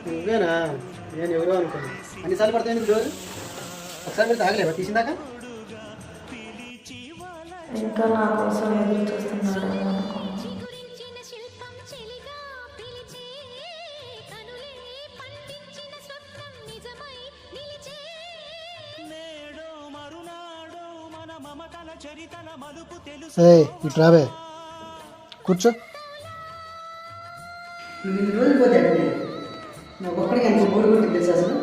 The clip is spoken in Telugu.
నువ్వేనా? నేను ఎవరో అనుకోను. అన్నిసార్లు పడతాయి నీకు డోర్. ఒకసారి మీరు తాగలేవా తీసిందాక? ఇంకా నా కోసం ఎదురు చూస్తున్నాడు అనుకో. ఇటు రావే, కూర్చో. నువ్వు ఇన్ని రోజులు పోతే నాకు ఒక్కడికి ఎంత బోరు కొట్టి తెలుసు అసలు.